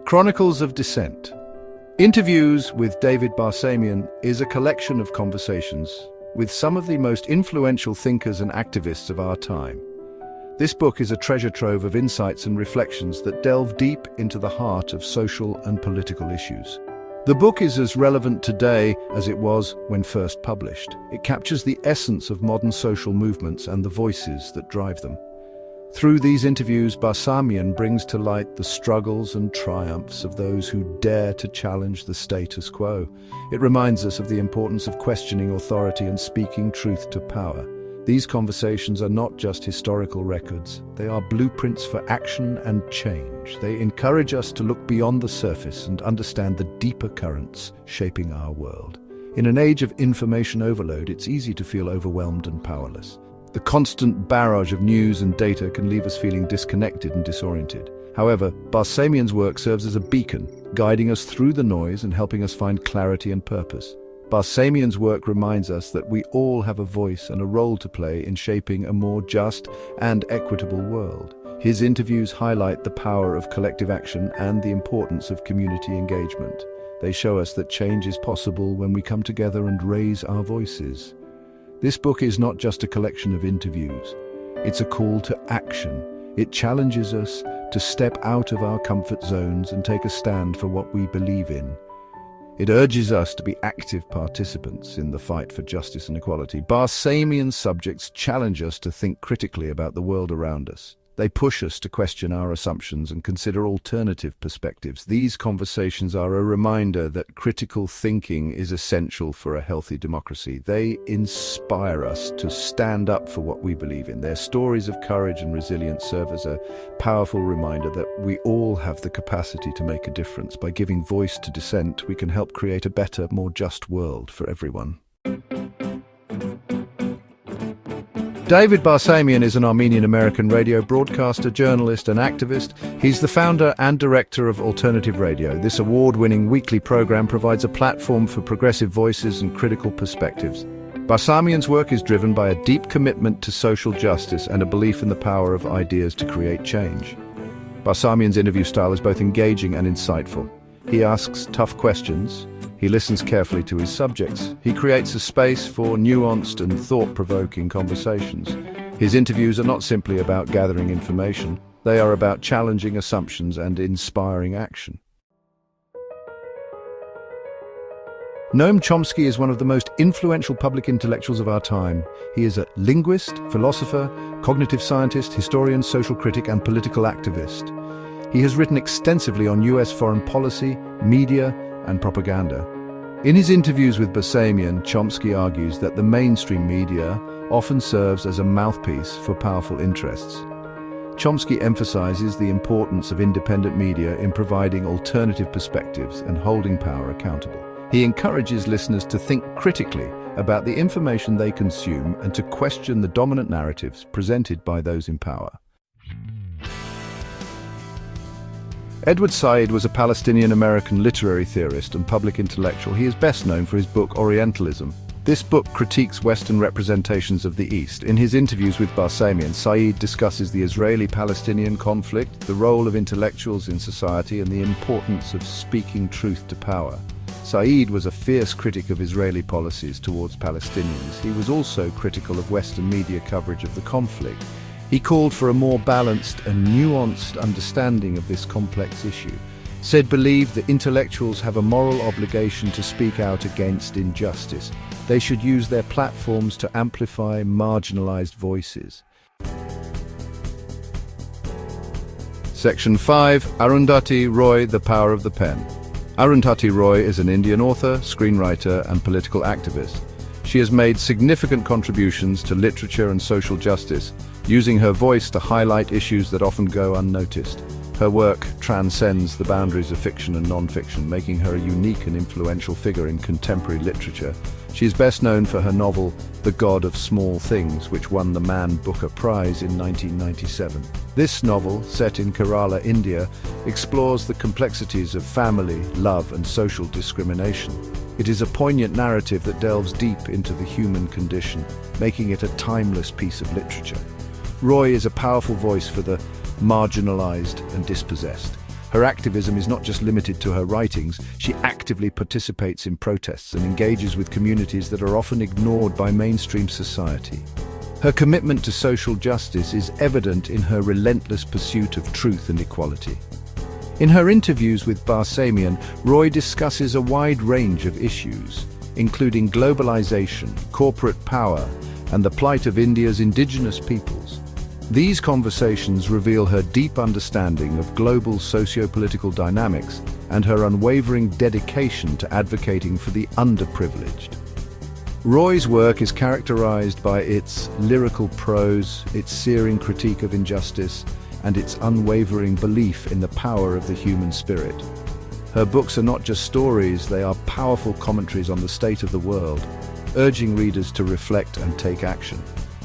Chronicles of Dissent. Interviews with David Barsamian is a collection of conversations with some of the most influential thinkers and activists of our time. This book is a treasure trove of insights and reflections that delve deep into the heart of social and political issues. The book is as relevant today as it was when first published. It captures the essence of modern social movements and the voices that drive them. Through these interviews, Barsamian brings to light the struggles and triumphs of those who dare to challenge the status quo. It reminds us of the importance of questioning authority and speaking truth to power. These conversations are not just historical records, they are blueprints for action and change. They encourage us to look beyond the surface and understand the deeper currents shaping our world. In an age of information overload, it's easy to feel overwhelmed and powerless. The constant barrage of news and data can leave us feeling disconnected and disoriented. However, Barsamian's work serves as a beacon, guiding us through the noise and helping us find clarity and purpose. Barsamian's work reminds us that we all have a voice and a role to play in shaping a more just and equitable world. His interviews highlight the power of collective action and the importance of community engagement. They show us that change is possible when we come together and raise our voices. This book is not just a collection of interviews. It's a call to action. It challenges us to step out of our comfort zones and take a stand for what we believe in. It urges us to be active participants in the fight for justice and equality. Barsamian's subjects challenge us to think critically about the world around us. They push us to question our assumptions and consider alternative perspectives. These conversations are a reminder that critical thinking is essential for a healthy democracy. They inspire us to stand up for what we believe in. Their stories of courage and resilience serve as a powerful reminder that we all have the capacity to make a difference. By giving voice to dissent, we can help create a better, more just world for everyone. David Barsamian is an Armenian-American radio broadcaster, journalist and activist. He's the founder and director of Alternative Radio. This award-winning weekly program provides a platform for progressive voices and critical perspectives. Barsamian's work is driven by a deep commitment to social justice and a belief in the power of ideas to create change. Barsamian's interview style is both engaging and insightful. He asks tough questions. He listens carefully to his subjects. He creates a space for nuanced and thought-provoking conversations. His interviews are not simply about gathering information. They are about challenging assumptions and inspiring action. Noam Chomsky is one of the most influential public intellectuals of our time. He is a linguist, philosopher, cognitive scientist, historian, social critic, and political activist. He has written extensively on US foreign policy, media, and propaganda. In his interviews with Barsamian, Chomsky argues that the mainstream media often serves as a mouthpiece for powerful interests. Chomsky emphasizes the importance of independent media in providing alternative perspectives and holding power accountable. He encourages listeners to think critically about the information they consume and to question the dominant narratives presented by those in power. Edward Said was a Palestinian-American literary theorist and public intellectual. He is best known for his book Orientalism. This book critiques Western representations of the East. In his interviews with Barsamian, Said discusses the Israeli-Palestinian conflict, the role of intellectuals in society, and the importance of speaking truth to power. Said was a fierce critic of Israeli policies towards Palestinians. He was also critical of Western media coverage of the conflict. He called for a more balanced and nuanced understanding of this complex issue. Said believed that intellectuals have a moral obligation to speak out against injustice. They should use their platforms to amplify marginalized voices. Section 5. Arundhati Roy, The Power of the Pen. Arundhati Roy is an Indian author, screenwriter, and political activist. She has made significant contributions to literature and social justice, using her voice to highlight issues that often go unnoticed. Her work transcends the boundaries of fiction and non-fiction, making her a unique and influential figure in contemporary literature. She is best known for her novel, The God of Small Things, which won the Man Booker Prize in 1997. This novel, set in Kerala, India, explores the complexities of family, love, and social discrimination. It is a poignant narrative that delves deep into the human condition, making it a timeless piece of literature. Roy is a powerful voice for the marginalized and dispossessed. Her activism is not just limited to her writings. She actively participates in protests and engages with communities that are often ignored by mainstream society. Her commitment to social justice is evident in her relentless pursuit of truth and equality. In her interviews with Barsamian, Roy discusses a wide range of issues, including globalization, corporate power, and the plight of India's indigenous peoples. These conversations reveal her deep understanding of global socio-political dynamics and her unwavering dedication to advocating for the underprivileged. Roy's work is characterized by its lyrical prose, its searing critique of injustice, and its unwavering belief in the power of the human spirit. Her books are not just stories, they are powerful commentaries on the state of the world, urging readers to reflect and take action.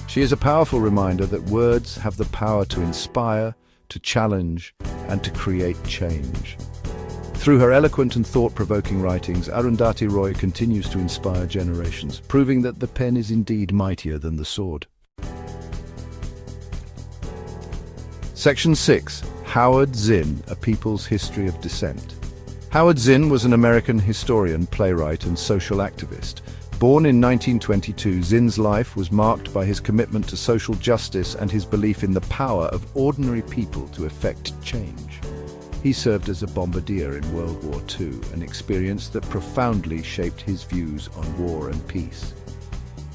She is a powerful reminder that words have the power to inspire, to challenge, and to create change. Through her eloquent and thought-provoking writings, Arundhati Roy continues to inspire generations, proving that the pen is indeed mightier than the sword. Section 6. Howard Zinn, A People's History of Dissent. Howard Zinn was an American historian, playwright, and social activist. Born in 1922, Zinn's life was marked by his commitment to social justice and his belief in the power of ordinary people to effect change. He served as a bombardier in World War II, an experience that profoundly shaped his views on war and peace.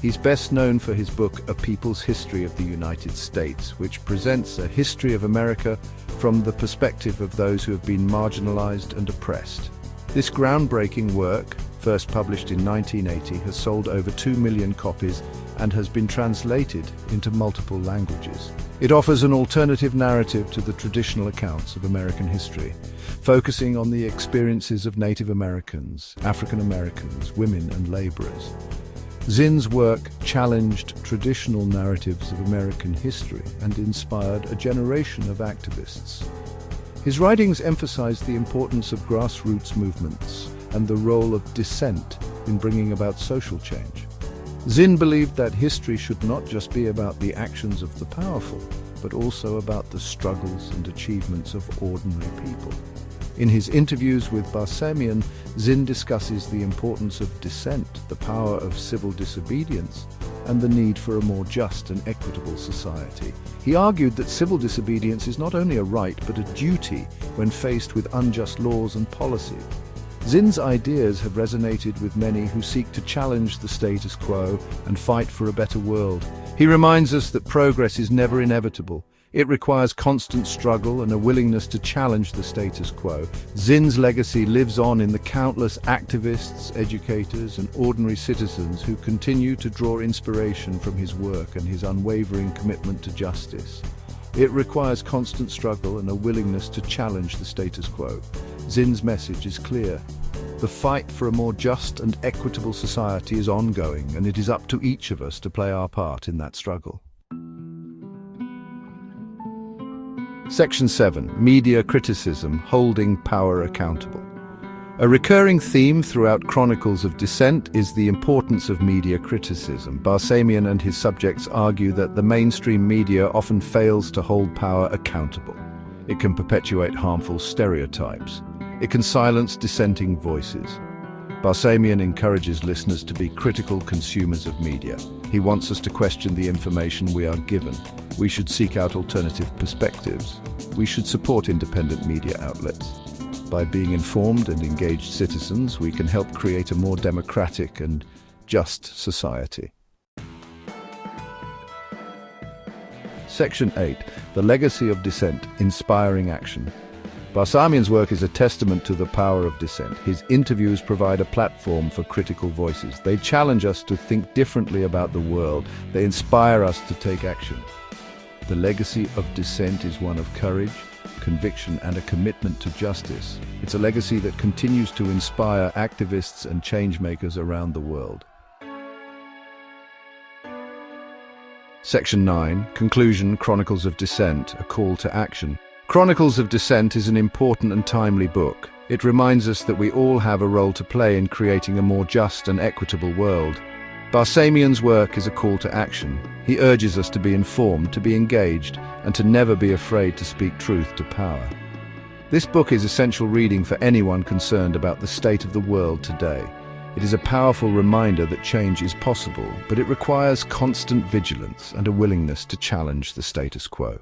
He's best known for his book, A People's History of the United States, which presents a history of America from the perspective of those who have been marginalized and oppressed. This groundbreaking work, first published in 1980, has sold over 2 million copies and has been translated into multiple languages. It offers an alternative narrative to the traditional accounts of American history, focusing on the experiences of Native Americans, African Americans, women, and laborers. Zinn's work challenged traditional narratives of American history and inspired a generation of activists. His writings emphasize the importance of grassroots movements and the role of dissent in bringing about social change. Zinn believed that history should not just be about the actions of the powerful, but also about the struggles and achievements of ordinary people. In his interviews with Barsamian, Zinn discusses the importance of dissent, the power of civil disobedience, and the need for a more just and equitable society. He argued that civil disobedience is not only a right but a duty when faced with unjust laws and policy. Zinn's ideas have resonated with many who seek to challenge the status quo and fight for a better world. He reminds us that progress is never inevitable. It requires constant struggle and a willingness to challenge the status quo. Zinn's legacy lives on in the countless activists, educators, and ordinary citizens who continue to draw inspiration from his work and his unwavering commitment to justice. It requires constant struggle and a willingness to challenge the status quo. Zinn's message is clear. The fight for a more just and equitable society is ongoing, and it is up to each of us to play our part in that struggle. Section 7. Media Criticism, Holding Power Accountable. A recurring theme throughout Chronicles of Dissent is the importance of media criticism. Barsamian and his subjects argue that the mainstream media often fails to hold power accountable. It can perpetuate harmful stereotypes. It can silence dissenting voices. Barsamian encourages listeners to be critical consumers of media. He wants us to question the information we are given. We should seek out alternative perspectives. We should support independent media outlets. By being informed and engaged citizens, we can help create a more democratic and just society. Section 8. The Legacy of Dissent, Inspiring Action. Barsamian's work is a testament to the power of dissent. His interviews provide a platform for critical voices. They challenge us to think differently about the world. They inspire us to take action. The legacy of dissent is one of courage, conviction, and a commitment to justice. It's a legacy that continues to inspire activists and changemakers around the world. Section 9. Conclusion, Chronicles of Dissent, A Call to Action. Chronicles of Dissent is an important and timely book. It reminds us that we all have a role to play in creating a more just and equitable world. Barsamian's work is a call to action. He urges us to be informed, to be engaged, and to never be afraid to speak truth to power. This book is essential reading for anyone concerned about the state of the world today. It is a powerful reminder that change is possible, but it requires constant vigilance and a willingness to challenge the status quo.